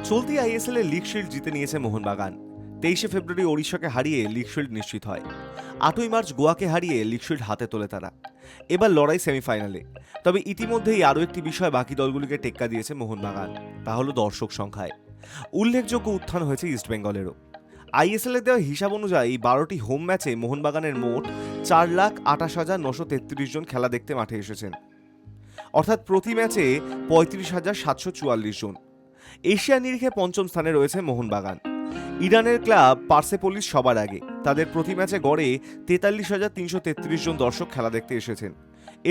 চলতি আইএসএল এর league shield জিতে নিয়েছে মোহনবাগান। 23 ফেব্রুয়ারি ওড়িশাকে হারিয়ে লিগ শিল্ড নিশ্চিত হয়। 8ই মার্চ গোয়াকে হারিয়ে লিগ শিল্ড হাতে তোলে তারা। এবার লড়াই সেমিফাইনালে। তবে ইতিমধ্যেই আরও একটি বিষয় বাকি দলগুলিকে টেক্কা দিয়েছে মোহনবাগান, তা হলো দর্শক সংখ্যায়। উল্লেখযোগ্য উত্থান হয়েছে ইস্টবেঙ্গলেরও। আইএসএল এর দেওয়া হিসাব অনুযায়ী 12টি হোম ম্যাচে মোহনবাগানের মোট 4,28,933 জন খেলা দেখতে মাঠে এসেছেন, অর্থাৎ প্রতি ম্যাচে 35,744 জন। এশিয়া নিরিখে পঞ্চম স্থানে রয়েছে মোহনবাগান। ইরানের ক্লাব পার্সেপোলিস সবার আগে। তাদের প্রতি ম্যাচে গড়ে 43,333 জন দর্শক খেলা দেখতে এসেছেন।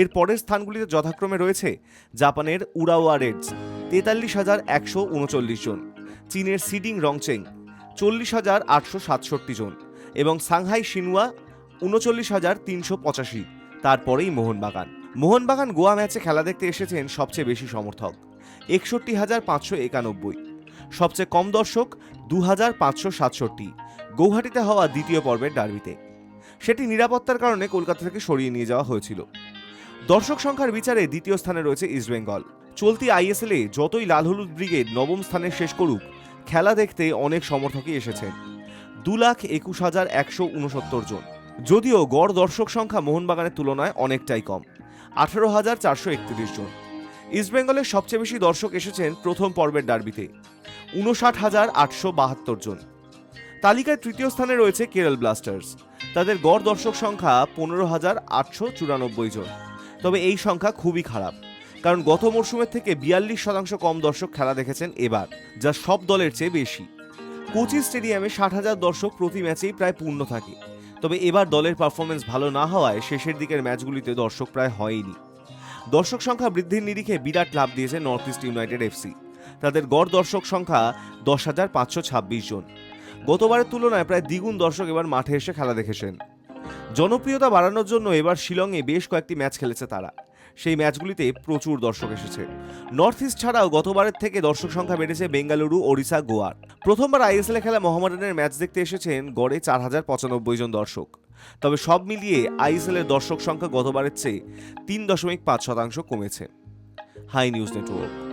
এর পরের স্থানগুলিতে যথাক্রমে রয়েছে জাপানের উরাওয়া রেডস 43,139 জন, চীনের সিডিং রংচেং 40,867 জন এবং সাংহাই শিনুয়া 39,385। তারপরেই মোহনবাগান। মোহনবাগান গোয়া ম্যাচে খেলা দেখতে এসেছেন সবচেয়ে বেশি সমর্থক 61,591। সবচেয়ে কম দর্শক 2,567 গৌহাটিতে হওয়া দ্বিতীয় পর্বের ডার্বিতে। সেটি নিরাপত্তার কারণে কলকাতা থেকে সরিয়ে নিয়ে যাওয়া হয়েছিল। দর্শক সংখ্যার বিচারে দ্বিতীয় স্থানে রয়েছে ইস্টবেঙ্গল। চলতি আইএসএলে যতই লাল হলুদ ব্রিগেড নবম স্থানে শেষ করুক, খেলা দেখতে অনেক সমর্থকই এসেছেন 2,21,169 জন। যদিও গড় দর্শক সংখ্যা মোহনবাগানের তুলনায় অনেকটাই কম, 18,431 জন। ইস্টবেঙ্গলের সবচেয়ে বেশি দর্শক এসেছেন প্রথম পর্বের ডার্বিতে 59,872 জন। তালিকায় তৃতীয় স্থানে রয়েছে কেরল ব্লাস্টার্স। তাদের গড় দর্শক সংখ্যা 15,894 জন। তবে এই সংখ্যা খুবই খারাপ, কারণ গত মরশুমের থেকে 42% কম দর্শক খেলা দেখেছেন এবার, যা সব দলের চেয়ে বেশি। কোচি স্টেডিয়ামে 60,000 দর্শক প্রতি ম্যাচেই প্রায় পূর্ণ থাকে। তবে এবার দলের পারফরমেন্স ভালো না হওয়ায় শেষের দিকের ম্যাচগুলিতে দর্শক প্রায় হয়নি। দর্শক সংখ্যা বৃদ্ধির নিরিখে বিরাট লাভ দিয়েছে নর্থ ইস্ট ইউনাইটেড এফসি। তাদের গড় দর্শক সংখ্যা 10,526 জন। গতবারের তুলনায় প্রায় দ্বিগুণ দর্শক এবার মাঠে এসে খেলা দেখেছেন। জনপ্রিয়তা বাড়ানোর জন্য এবার শিলংয়ে বেশ কয়েকটি ম্যাচ খেলেছে তারা। সেই ম্যাচগুলিতে প্রচুর দর্শক এসেছে। নর্থ ইস্ট ছাড়াও গতবারের থেকে দর্শক সংখ্যা বেড়েছে বেঙ্গালুরু, ওড়িশা, গোয়ার। প্রথমবার আইএসএল খেলা মোহামেডানের ম্যাচ দেখতে এসেছেন গড়ে 4,095 জন দর্শক। তবে সব মিলিয়ে আইএসএল এর দর্শক সংখ্যা গতবারের চেয়ে 3.5% কমেছে। Hi News network.